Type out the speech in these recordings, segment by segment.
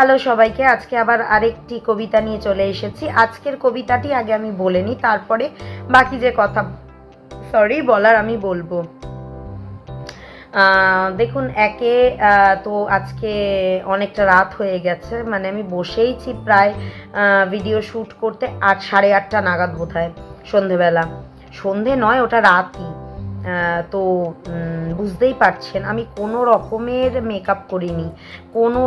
Hello সবাইকে, আজকে আবার আরেকটি কবিতা নিয়ে চলে এসেছি। আজকের কবিতাটি আগে আমি বলে নিই, তারপরে বাকি যে কথা বলার আমি বলবো। দেখুন, তো আজকে অনেকটা রাত হয়ে গেছে, মানে আমি বসেইছি প্রায় ভিডিও শ্যুট করতে 8:30 নাগাদ বোধহয়, সন্ধেবেলা। সন্ধে নয়, ওটা রাতই। তো বুঝতেই পারছেন আমি কোনো রকমের মেকআপ করিনি, কোনো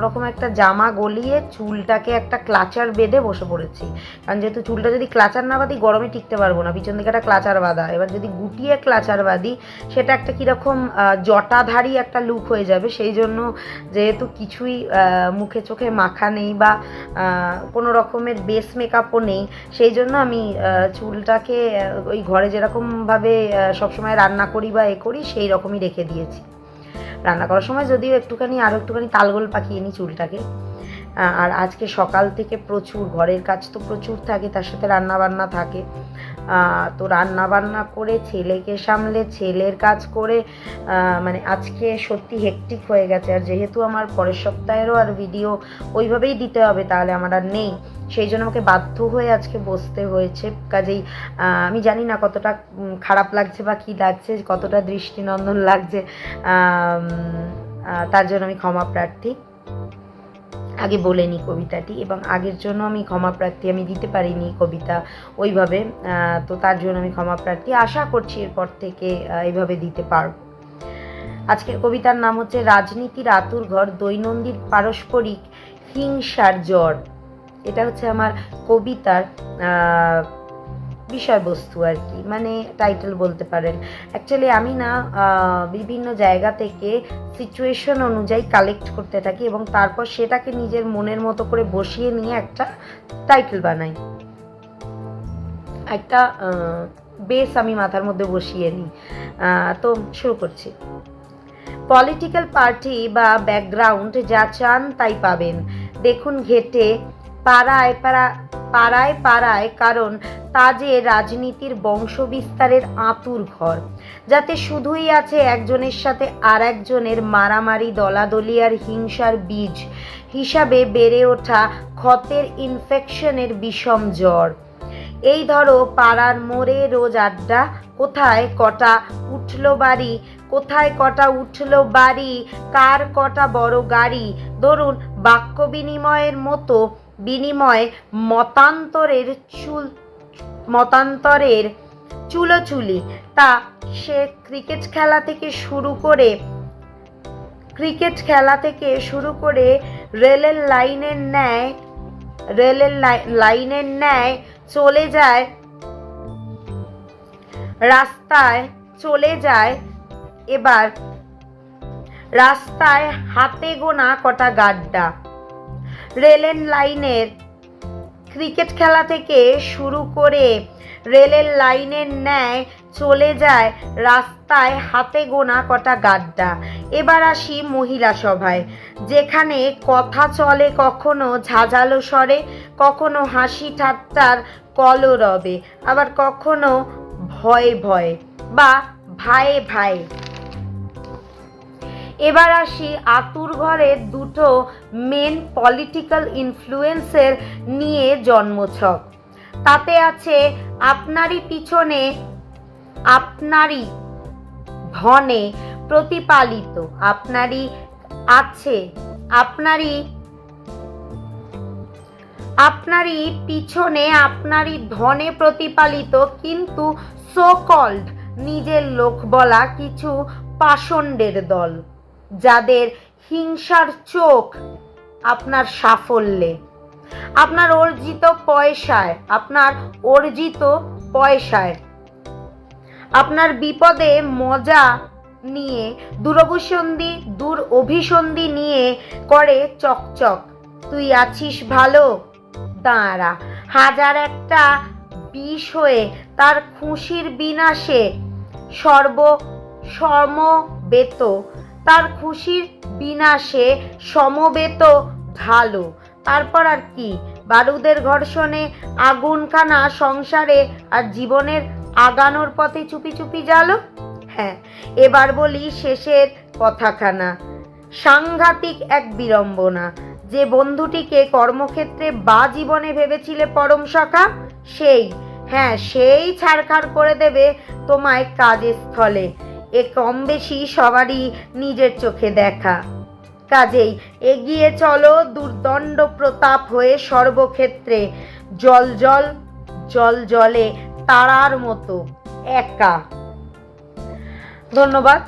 রকম একটা জামা গলিয়ে চুলটাকে একটা ক্লাচার বেঁধে বসে পড়েছি। কারণ যেহেতু চুলটা যদি ক্লাচার না বাঁধি গরমে টিকতে পারবো না, পিছন দিকে একটা ক্লাচার বাঁধা, এবার যদি গুটিয়ে ক্লাচার বাঁধি সেটা একটা কীরকম জটাধারী একটা লুক হয়ে যাবে। সেই জন্য যেহেতু কিছুই মুখে চোখে মাখা নেই বা কোনো রকমের বেস মেকআপও নেই, সেই জন্য আমি চুলটাকে ওই ঘরে যেরকমভাবে সবসময় রান্না করি বা করি সেই রকমই রেখে দিয়েছি। রান্না করার সময় যদিও আরও একটুখানি তালগোল পাকিয়ে নিই চুলটাকে। আর আজকে সকাল থেকে প্রচুর ঘরের কাজ তো প্রচুর থাকে, তার সাথে রান্নাবান্না থাকে। তো রান্নাবান্না করে ছেলেকে সামলে ছেলের কাজ করে আজকে সত্যি হেকটিক হয়ে গেছে। আর যেহেতু আমার পরের সপ্তাহেরও আর ভিডিও ওইভাবেই দিতে হবে, তাহলে আমার আর নেই, সেই জন্য আমাকে বাধ্য হয়ে আজকে বসতে হয়েছে। কাজেই আমি জানি না কতটা খারাপ লাগছে বা কী লাগছে, কতটা দৃষ্টিনন্দন লাগছে, তার জন্য আমি ক্ষমা প্রার্থী। আগে বলে নিই কবিতাটি, এবং আগের জন্য আমি ক্ষমা প্রার্থী, আমি দিতে পারিনি কবিতা ওইভাবে, তো তার জন্য আমি ক্ষমা প্রার্থী। আশা করছি এরপর থেকে এইভাবে দিতে পারব। আজকের কবিতার নাম হচ্ছে রাজনীতির আঁতুড়ঘর, দৈনন্দিন পারস্পরিক হিংসার জ্বর। এটা হচ্ছে আমার কবিতার বিষয়বস্তু আর কি, মানে টাইটেল বলতে পারেন। অ্যাকচুয়ালি আমি বিভিন্ন জায়গা থেকে সিচুয়েশন অনুযায়ী কালেক্ট করতে থাকি এবং তারপর সেটাকে নিজের মনের মতো করে বসিয়ে নিয়ে একটা টাইটেল বানাই, একটা বেস আমি মাথার মধ্যে বসিয়ে নিই। তো শুরু করছি। পলিটিক্যাল পার্টি বা ব্যাকগ্রাউন্ড যা চান তাই পাবেন, দেখুন ঘেটে পাড়ায় পাড়ায়, কারণ তা যে রাজনীতির বংশবিস্তারের আঁতুড়ঘর, যাতে শুধুই আছে একজনের সাথে আর একজনের মারামারি, দলাদলি আর হিংসার বীজ হিসাবে বেড়ে ওঠা ক্ষতের ইনফেকশনের বিষম জ্বর। এই ধরো পাড়ার মোড়ে রোজ আড্ডা, কোথায় কটা উঠলো বাড়ি, কার কটা বড় গাড়ি, ধরুন বাক্য বিনিময়ের মতো বিনিময় মতান্তরের চুলোচুলি, তা সে ক্রিকেট খেলা থেকে শুরু করে রেলের লাইনের ন্যায় চলে যায় এবার রাস্তায় হাতে গোনা কটা গাড্ডা। রেলের লাইনের ক্রিকেট খেলা থেকে শুরু করে রেলের লাইনের ন্যায় চলে যায় রাস্তায় হাতে গোনা কটা গাড্ডা। এবার আসি মহিলা সভায়, যেখানে কথা চলে কখনো ঝাঁঝালো স্বরে, কখনো হাসি ঠাট্টার কলরবে, আবার কখনো ভয়ে বা ভায়ে। এবার আসি আঁতুড়ঘরের দুটো মেন পলিটিক্যাল ইনফ্লুয়েন্সের নিয়ে জন্মছক। তাতে আছে আপনারই পিছনে আপনারই ধনে প্রতিপালিত, আপনারই পিছনে আপনারই ধনে প্রতিপালিত কিন্তু সো কল্ড নিজের লোক বলা কিছু পাষণ্ডের দল, যাদের হিংসার চোখ আপনার সাফল্যে, আপনার অর্জিত পয়সায়, আপনার বিপদে মজা নিয়ে দূর অভিসন্ধি নিয়ে করে চকচক। তুই আছিস ভালো, দাঁড়া, হাজার একটা বিষ হয়ে তার খুশির বিনাশে সমবেত ঢালো। তারপর আর কি, বারুদের ঘর্ষণে আগুনখানা সংসারে আর জীবনের আগানোর পথে চুপি চুপি জ্বালো। হ্যাঁ, এবার বলি শেষের কথাখানা। সাংঘাতিক এক বিড়ম্বনা। যে বন্ধুটিকে কর্মক্ষেত্রে বা জীবনে ভেবেছিলে পরম সখা, সেই ছাড়খাড় করে দেবে তোমায় কাজের স্থলে। এ কম বেশি সবারই নিজের চোখে দেখা। কাজেই এগিয়ে চলো দুর্দণ্ড প্রতাপ হয়ে সর্বক্ষেত্রে, জল জল জল জলে তারার মতো একা। ধন্যবাদ।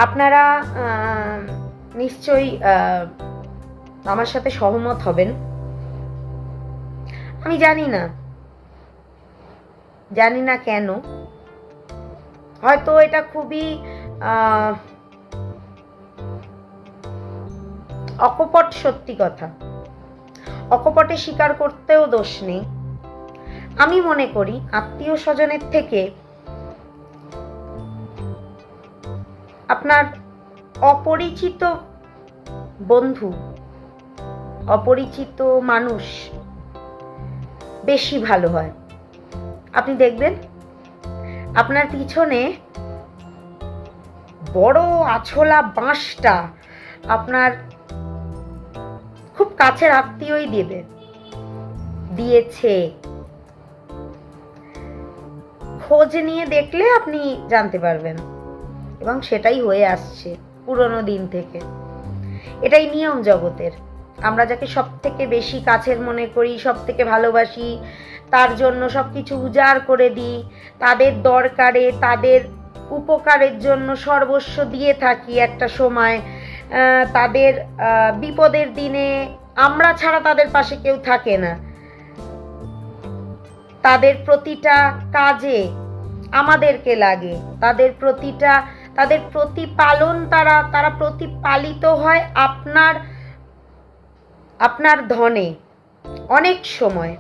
আপনারা নিশ্চয়ই আমার সাথে সহমত হবেন। আমি জানি না কেন, হয়তো এটা খুবই অকপট সত্যি কথা, অকপটে স্বীকার করতেও দোষ নেই। আমি মনে করি আত্মীয় স্বজনের থেকে আপনার অপরিচিত বন্ধু, অপরিচিত মানুষ বেশি ভালো হয়। আপনি দেখবেন আপনার পিছনে বড় আছলা বাঁশটা আপনার খুব কাছের আত্মীয়ই দিয়েছে। খোঁজ নিয়ে দেখলে আপনি জানতে পারবেন, এবং সেটাই হয়ে আসছে পুরনো দিন থেকে। এটাই নিয়ম জগতের। আমরা যাকে সব থেকে বেশি কাছের মনে করি, সব থেকে ভালোবাসি, তার জন্য সবকিছু উজাড় করে দিই, তাদের দরকারে, তাদের উপকারের জন্য সর্বস্ব দিয়ে থাকি একটা সময়। তাদের বিপদের দিনে আমরা ছাড়া তাদের পাশে কেউ থাকে না। তাদের প্রতিটা কাজে আমাদেরকে লাগে, তাদের প্রতিপালন, তারা প্রতিপালিত হয় আপনার ধনে অনেক সময়।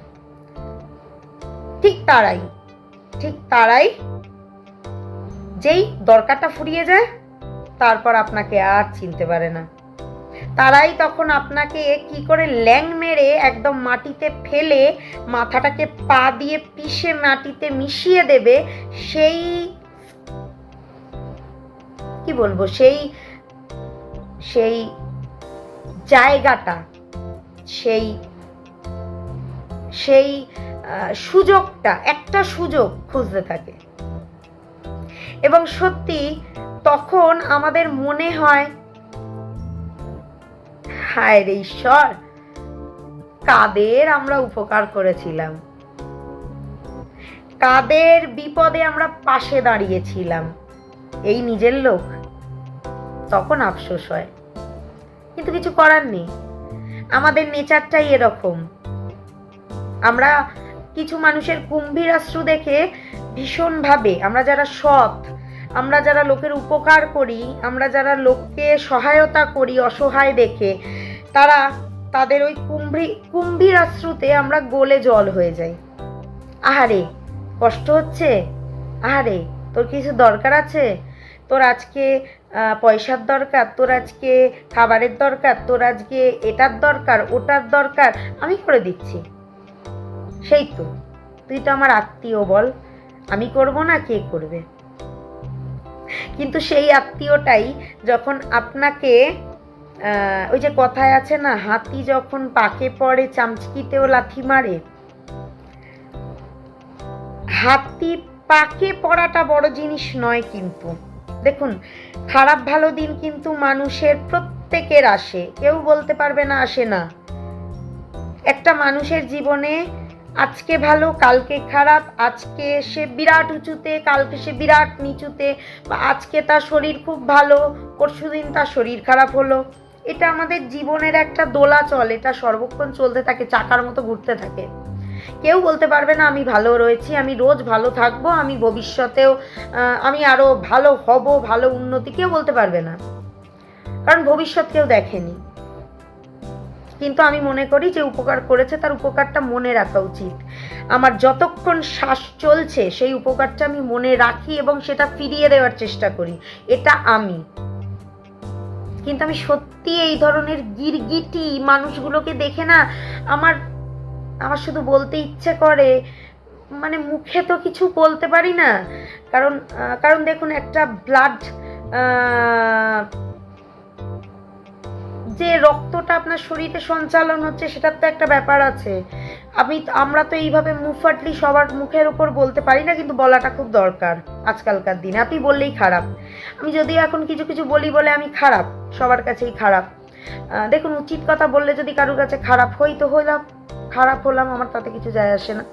ঠিক তারাই যেই দরকারটা ফুরিয়ে যায়, তারপর আপনাকে আর চিনতে পারে না। তারাই তখন আপনাকে কি করে ল্যাং মেরে একদম মাটিতে ফেলে মাথাটাকে পা দিয়ে পিষে মাটিতে মিশিয়ে দেবে, সেই কি বলবো, সেই জায়গাটা, সেই সুযোগটা, একটা সুযোগ খুঁজতে থাকে। এবং সত্যি তখন আমাদের মনে হয়, হায় রে ঈশ্বর, কাদের আমরা উপকার করেছিলাম, কাদের বিপদে আমরা পাশে দাঁড়িয়েছিলাম, এই নিজের লোক। তখন আফসোস হয়, কিন্তু কিছু করার নেই। আমাদের নেচারটাই এরকম। আমরা কিছু মানুষের কুম্ভীরাশ্রু দেখে ভীষণভাবে, আমরা যারা সৎ, আমরা যারা লোকের উপকার করি, আমরা যারা লোককে সহায়তা করি অসহায় দেখে, তাদের ওই কুম্ভীরাশ্রুতে আমরা গলে জল হয়ে যাই। আহারে কষ্ট হচ্ছে, আহারে তোর কিছু দরকার আছে, তোর আজকে পয়সার দরকার, তোর আজকে খাবারের দরকার, তোর আজকে এটার দরকার, ওটার দরকার, আমি করে দিচ্ছি। সেই তো, তুই তো আমার আত্মীয়, বল আমি করব না, কে করবে? কিন্তু সেই আত্মীয়টাই যখন আপনাকে, ওই যে কথায় আছে না, হাতি যখন পাকে পড়ে চামচিকিতেও লাথি মারে। হাতি পাকে পড়াটা বড় জিনিস নয়, কিন্তু দেখুন, খারাপ ভালো দিন কিন্তু মানুষের প্রত্যেকের আসে, কেউ বলতে পারবে না আসে না। একটা মানুষের জীবনে আজকে ভালো, কালকে খারাপ, আজকে সে বিরাট উঁচুতে, কালকে সে বিরাট নিচুতে, বা আজকে তার শরীর খুব ভালো, পরশুদিন তার শরীর খারাপ হলো। এটা আমাদের জীবনের একটা দোলাচল, এটা সর্বক্ষণ চলতে থাকে, চাকার মতো ঘুরতে থাকে। কেউ বলতে পারবে না আমি ভালো রয়েছি, আমি রোজ ভালো থাকবো, আমি ভবিষ্যতেও আমি আরো ভালো হব, ভালো উন্নতি, কেউ বলতে পারবে না, কারণ ভবিষ্যৎ কেউ দেখেনি। কিন্তু আমি মনে করি যে উপকার করেছে তার উপকারটা মনে রাখা উচিত। আমার যতক্ষণ শ্বাস চলছে সেই উপকারটা আমি মনে রাখি এবং সেটা ফিরিয়ে দেওয়ার চেষ্টা করি, এটা আমি। কিন্তু আমি সত্যি এই ধরনের গিরগিটি মানুষগুলোকে দেখে না আমার শুধু বলতে ইচ্ছে করে, মানে মুখে তো কিছু বলতে পারি না, কারণ দেখুন, একটা ব্লাড যে রক্তটা আপনার শরীরে সঞ্চালন হচ্ছে সেটার তো একটা ব্যাপার আছে। আমরা তো এইভাবে মুখ ফাটলি সবার মুখের উপর বলতে পারি না, কিন্তু বলাটা খুব দরকার আজকালকার দিনে। আপনি বললেই খারাপ, আমি যদিও এখন কিছু কিছু বলি বলে আমি খারাপ, সবার কাছেই খারাপ। দেখুন, উচিত কথা বললে যদি কারোর কাছে খারাপ হই তো খারাপ হলাম, আমার তাতে কিছু যায় আসে না।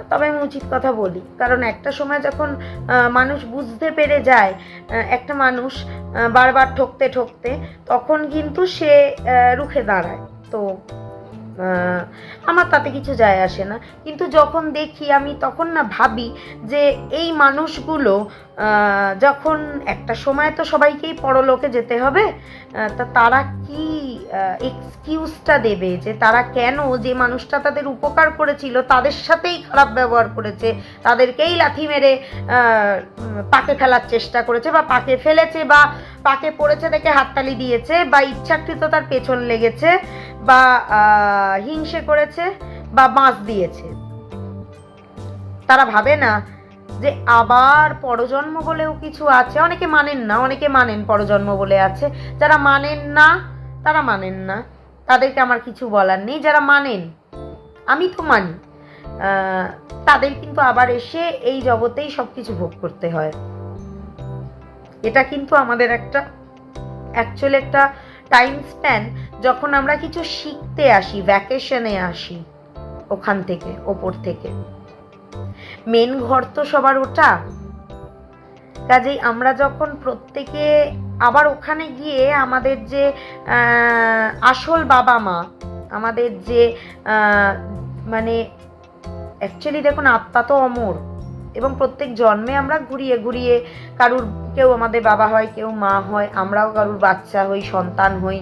তবে আমি উচিত কথা বলি, কারণ একটা সময় যখন মানুষ বুঝতে পেরে যায় একটা মানুষ বারবার ঠকতে ঠকতে, তখন কিন্তু সে রুখে দাঁড়ায়। তো আমার তাতে কিছু যায় আসে না। কিন্তু যখন দেখি আমি, তখন না ভাবি যে এই মানুষগুলো যখন একটা সময় তো সবাইকেই পরলোকে যেতে হবে, তা তারা কি এক্সকিউজটা দেবে যে তারা কেন, যে মানুষটা তাদের উপকার করেছিল তাদের সাথেই খারাপ ব্যবহার করেছে, তাদেরকেই লাথি মেরে পাকে ফেলার চেষ্টা করেছে, বা পাকে ফেলেছে, বা পাকে পড়েছে দেখে হাততালি দিয়েছে, বা ইচ্ছাকৃত তার পেছন লেগেছে, বা হিংসে করেছে, বা বাঁশ দিয়েছে। তারা ভাবে না যে আবার পরজন্ম বলেও কিছু আছে। অনেকে মানেন না, অনেকে মানেন পরজন্ম বলে আছে। যারা মানেন না তারা মানেন না, তাদেরকে আমার কিছু বলার নেই। যারা মানেন, আমি তো মানি, তাদের কিন্তু আবার এসে এই জগতেই সবকিছু ভোগ করতে হয়। এটা কিন্তু আমাদের অ্যাকচুয়ালি একটা টাইম স্প্যান, যখন আমরা কিছু শিখতে আসি, ভ্যাকেশনে আসি, ওখান থেকে, ওপর থেকে। মেন ঘর তো সবার ওটা। কাজেই আমরা যখন প্রত্যেকে আবার ওখানে গিয়ে আমাদের যে আসল বাবা মা, আমাদের যে মানে অ্যাকচুয়ালি দেখুন, আত্মা তো অমর, এবং প্রত্যেক জন্মে আমরা ঘুরিয়ে ঘুরিয়ে কেউ আমাদের বাবা হয়, কেউ মা হয়, আমরাও কারুর বাচ্চা হই, সন্তান হই,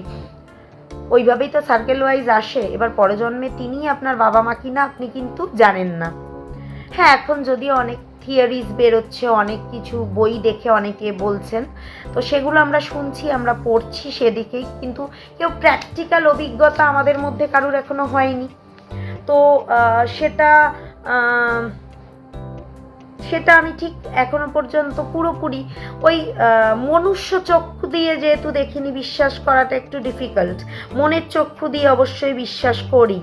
ওইভাবেই তো সার্কেল ওয়াইজ আসে। এবার পরের জন্মে তিনিই আপনার বাবা মা কিনা আপনি কিন্তু জানেন না। হ্যাঁ, এখন যদিও অনেক থিওরিজ বেরোচ্ছে, অনেক কিছু বই দেখে অনেকে বলছেন, তো সেগুলো আমরা শুনছি, আমরা পড়ছি সেদিকেই, কিন্তু কেউ প্র্যাকটিক্যাল অভিজ্ঞতা আমাদের মধ্যে কারুর এখনো হয়নি। তো সেটা আমি ঠিক এখনো পর্যন্ত পুরোপুরি ওই মনুষ্য চক্ষু দিয়ে যেহেতু দেখিনি, বিশ্বাস করাটা একটু ডিফিকাল্ট। মনের চক্ষু দিয়ে অবশ্যই বিশ্বাস করি,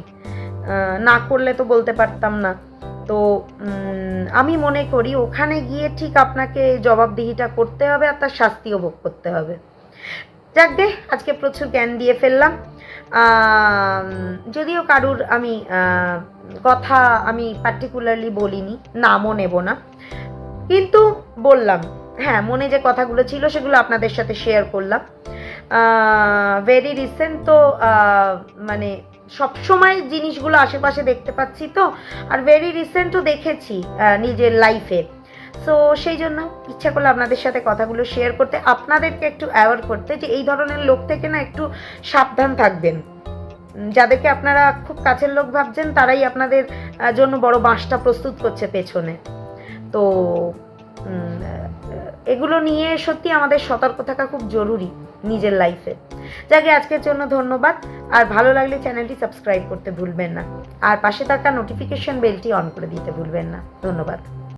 না করলে তো বলতে পারতাম না। তো আমি মনে করি ওখানে গিয়ে ঠিক আপনাকে জবাবদিহিটা করতে হবে, আর তার শাস্তিও ভোগ করতে হবে। যাক গে, আজকে প্রচুর জ্ঞান দিয়ে ফেললাম। যদিও কারুর কথা আমি পার্টিকুলারলি বলিনি, নামও নেব না, কিন্তু বললাম, হ্যাঁ, মনে যে কথাগুলো ছিল সেগুলো আপনাদের সাথে শেয়ার করলাম। ভেরি রিসেন্ট তো, মানে সবসময় জিনিসগুলো আশেপাশে দেখতে পাচ্ছি তো, আর ভেরি রিসেন্টও দেখেছি নিজের লাইফে। সো সেই জন্য ইচ্ছা করলো আপনাদের সাথে কথাগুলো শেয়ার করতে, আপনাদেরকে একটু অ্যাওয়ার করতে, যে এই ধরনের লোক থেকে না একটু সাবধান থাকবেন। যাদেরকে আপনারা খুব কাছের লোক ভাবছেন, তারাই আপনাদের জন্য বড় বাঁশটা প্রস্তুত করছে পেছনে। তো এগুলো নিয়ে সত্যি আমাদের সতর্ক থাকা খুব জরুরি নিজের লাইফে। যাকে আজকের জন্য ধন্যবাদ, আর ভালো লাগলে চ্যানেলটি সাবস্ক্রাইব করতে ভুলবেন না, আর পাশে থাকা নোটিফিকেশন বেলটি অন করে দিতে ভুলবেন না। ধন্যবাদ।